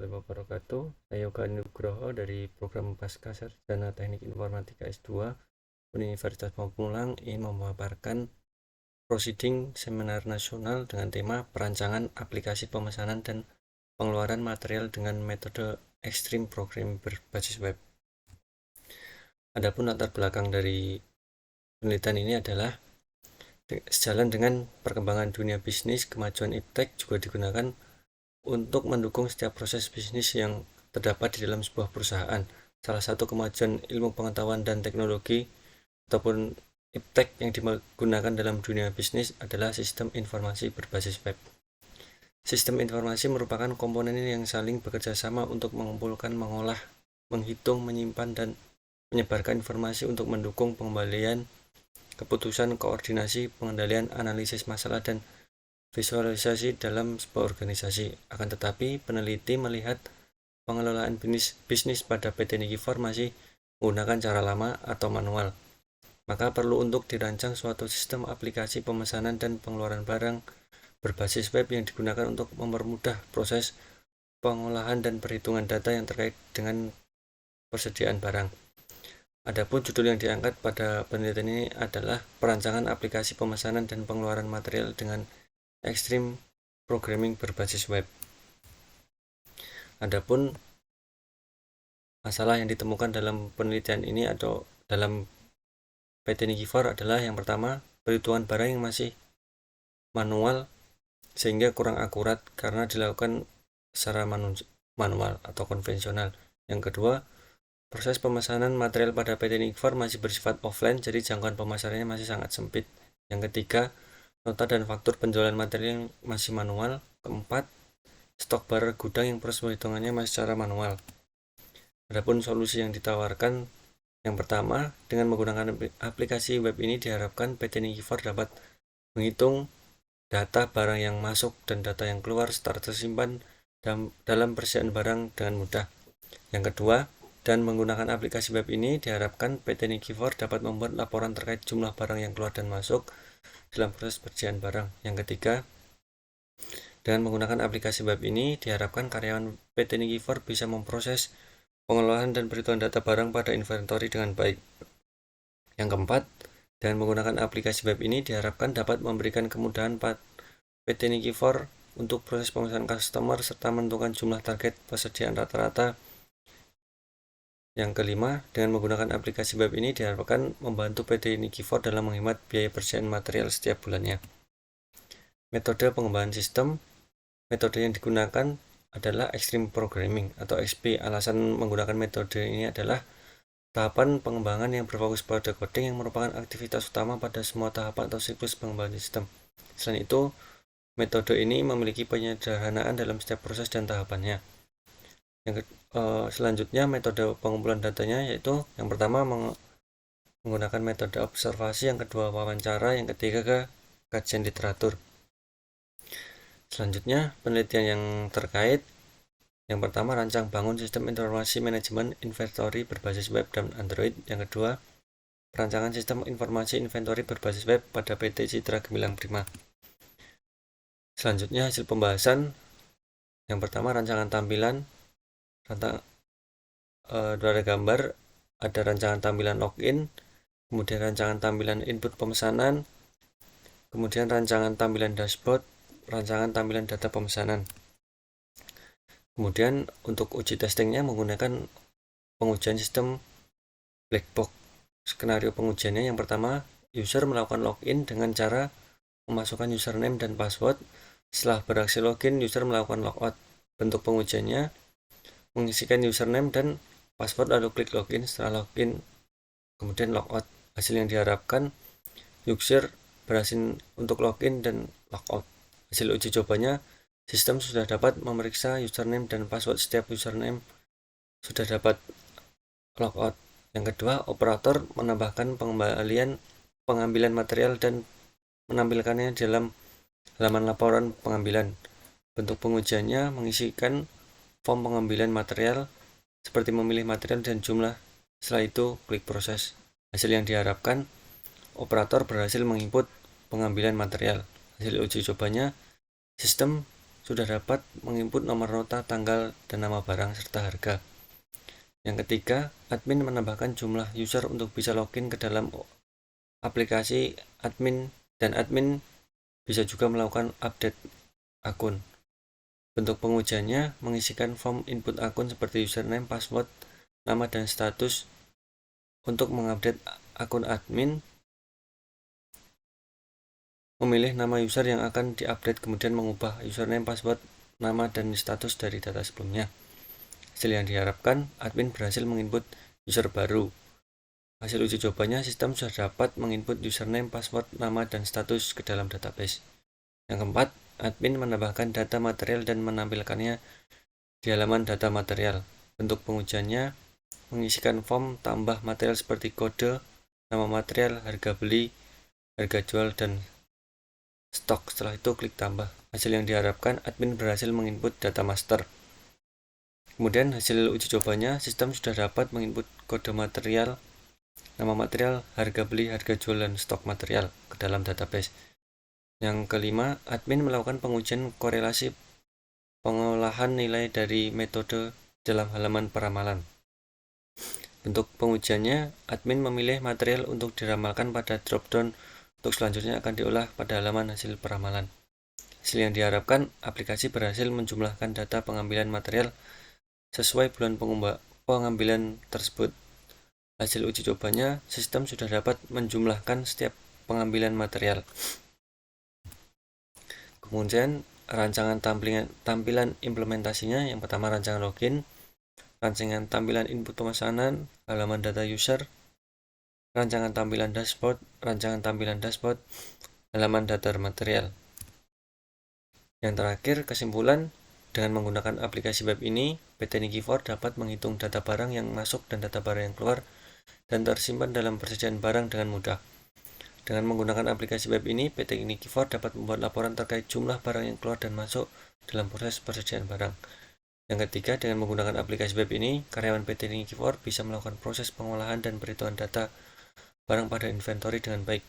wabarakatuh. Saya Yoga Nugroho dari program Pasca Sarjana Teknik Informatika S2 Universitas Pamulang ingin memaparkan proceeding seminar nasional dengan tema perancangan aplikasi pemesanan dan pengeluaran material dengan metode Extreme Programming berbasis web. Adapun latar belakang dari penelitian ini adalah sejalan dengan perkembangan dunia bisnis, kemajuan iptek juga digunakan untuk mendukung setiap proses bisnis yang terdapat di dalam sebuah perusahaan. Salah satu kemajuan ilmu pengetahuan dan teknologi ataupun iptek yang digunakan dalam dunia bisnis adalah sistem informasi berbasis web. Sistem informasi merupakan komponen yang saling bekerja sama untuk mengumpulkan, mengolah, menghitung, menyimpan, dan menyebarkan informasi untuk mendukung pengembalian, keputusan, koordinasi, pengendalian, analisis masalah, dan visualisasi dalam sebuah organisasi. Akan tetapi, peneliti melihat pengelolaan bisnis pada PT Nikifor masih menggunakan cara lama atau manual. Maka perlu untuk dirancang suatu sistem aplikasi pemesanan dan pengeluaran barang berbasis web yang digunakan untuk mempermudah proses pengolahan dan perhitungan data yang terkait dengan persediaan barang. Adapun judul yang diangkat pada penelitian ini adalah perancangan aplikasi pemesanan dan pengeluaran material dengan Extreme Programming berbasis web. Adapun masalah yang ditemukan dalam penelitian ini atau dalam PT Nikifor adalah yang pertama, perhitungan barang yang masih manual sehingga kurang akurat karena dilakukan secara manual atau konvensional. Yang kedua, proses pemesanan material pada PT Nikifor masih bersifat offline, jadi jangkauan pemasarannya masih sangat sempit. Yang ketiga, nota dan faktur penjualan material yang masih manual. Keempat, stok barang gudang yang proses perhitungannya masih secara manual. Adapun solusi yang ditawarkan, yang pertama, dengan menggunakan aplikasi web ini diharapkan PT Nikifor dapat menghitung data barang yang masuk dan data yang keluar secara tersimpan dalam persediaan barang dengan mudah. Yang kedua, dan menggunakan aplikasi web ini diharapkan PT Nikifor dapat membuat laporan terkait jumlah barang yang keluar dan masuk dalam proses persediaan barang. Yang ketiga, dengan menggunakan aplikasi web ini diharapkan karyawan PT Nikifor bisa memproses pengelolaan dan perhitungan data barang pada inventory dengan baik. Yang keempat, dengan menggunakan aplikasi web ini diharapkan dapat memberikan kemudahan PT Nikifor untuk proses pemesanan customer serta menentukan jumlah target persediaan rata-rata. Yang kelima, dengan menggunakan aplikasi web ini diharapkan membantu PT Nikifor dalam menghemat biaya persediaan material setiap bulannya. Metode pengembangan sistem, metode yang digunakan adalah Extreme Programming atau XP. Alasan menggunakan metode ini adalah tahapan pengembangan yang berfokus pada coding yang merupakan aktivitas utama pada semua tahapan atau siklus pengembangan sistem. Selain itu, metode ini memiliki penyederhanaan dalam setiap proses dan tahapannya. Selanjutnya, metode pengumpulan datanya yaitu yang pertama menggunakan metode observasi, yang kedua wawancara, yang ketiga kajian literatur. Selanjutnya, penelitian yang terkait. Yang pertama, rancang bangun sistem informasi manajemen inventory berbasis web dan Android. Yang kedua, perancangan sistem informasi inventory berbasis web pada PT Citra Gemilang Prima. Selanjutnya, hasil pembahasan. Yang pertama, rancangan tampilan. Ada gambar, ada rancangan tampilan login, kemudian rancangan tampilan input pemesanan, kemudian rancangan tampilan dashboard, rancangan tampilan data pemesanan. Kemudian untuk uji testingnya menggunakan pengujian sistem black box. Skenario pengujiannya yang pertama, user melakukan login dengan cara memasukkan username dan password. Setelah berhasil login, user melakukan logout. Bentuk pengujiannya mengisikan username dan password lalu klik login. Setelah login, kemudian logout. Hasil yang diharapkan, user berhasil untuk login dan logout. Hasil uji cobanya, sistem sudah dapat memeriksa username dan password setiap username sudah dapat logout. Yang kedua, operator menambahkan pengambilan material dan menampilkannya dalam halaman laporan pengambilan. Bentuk pengujiannya mengisikan form pengambilan material seperti memilih material dan jumlah. Setelah itu, klik proses. Hasil yang diharapkan, operator berhasil menginput pengambilan material. Hasil uji cobanya, sistem sudah dapat menginput nomor nota, tanggal, dan nama barang serta harga. Yang ketiga, admin menambahkan jumlah user untuk bisa login ke dalam aplikasi admin, dan admin bisa juga melakukan update akun. Bentuk pengujiannya mengisikan form input akun seperti username, password, nama, dan status. Untuk mengupdate akun admin, memilih nama user yang akan diupdate, kemudian mengubah username, password, nama, dan status dari data sebelumnya. Hasil yang diharapkan, admin berhasil menginput user baru. Hasil uji cobanya, sistem sudah dapat menginput username, password, nama, dan status ke dalam database. Yang keempat, admin menambahkan data material dan menampilkannya di halaman data material. Bentuk pengujiannya mengisikan form tambah material seperti kode, nama material, harga beli, harga jual, dan stok. Setelah itu klik tambah. Hasil yang diharapkan, admin berhasil menginput data master. Kemudian hasil uji cobanya, sistem sudah dapat menginput kode material, nama material, harga beli, harga jual, dan stok material ke dalam database. Yang kelima, admin melakukan pengujian korelasi pengolahan nilai dari metode dalam halaman peramalan. Bentuk pengujiannya, admin memilih material untuk diramalkan pada dropdown. Untuk selanjutnya akan diolah pada halaman hasil peramalan. Hasil yang diharapkan, aplikasi berhasil menjumlahkan data pengambilan material sesuai bulan pengambilan tersebut. Hasil uji cobanya, sistem sudah dapat menjumlahkan setiap pengambilan material. Kemudian rancangan tampilan implementasinya, yang pertama rancangan login, rancangan tampilan input pemesanan, halaman data user, rancangan tampilan dashboard, halaman data material. Yang terakhir, kesimpulan, dengan menggunakan aplikasi web ini, PT Nikifor dapat menghitung data barang yang masuk dan data barang yang keluar dan tersimpan dalam persediaan barang dengan mudah. Dengan menggunakan aplikasi web ini, PT Nikifor dapat membuat laporan terkait jumlah barang yang keluar dan masuk dalam proses persediaan barang. Yang ketiga, dengan menggunakan aplikasi web ini, karyawan PT Nikifor bisa melakukan proses pengolahan dan perhitungan data barang pada inventory dengan baik.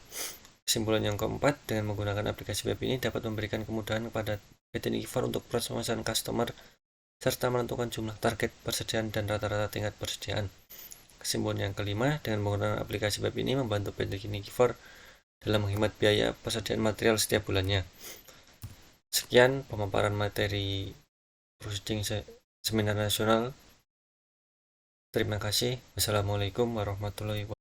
Kesimpulan yang keempat, dengan menggunakan aplikasi web ini dapat memberikan kemudahan kepada PT Nikifor untuk proses pemasaran customer serta menentukan jumlah target persediaan dan rata-rata tingkat persediaan. Kesimpulan yang kelima, dengan menggunakan aplikasi web ini membantu PT Nikifor dalam menghemat biaya persediaan material setiap bulannya. Sekian pemaparan materi proceeding seminar nasional. Terima kasih. Wassalamualaikum warahmatullahi wabarakatuh.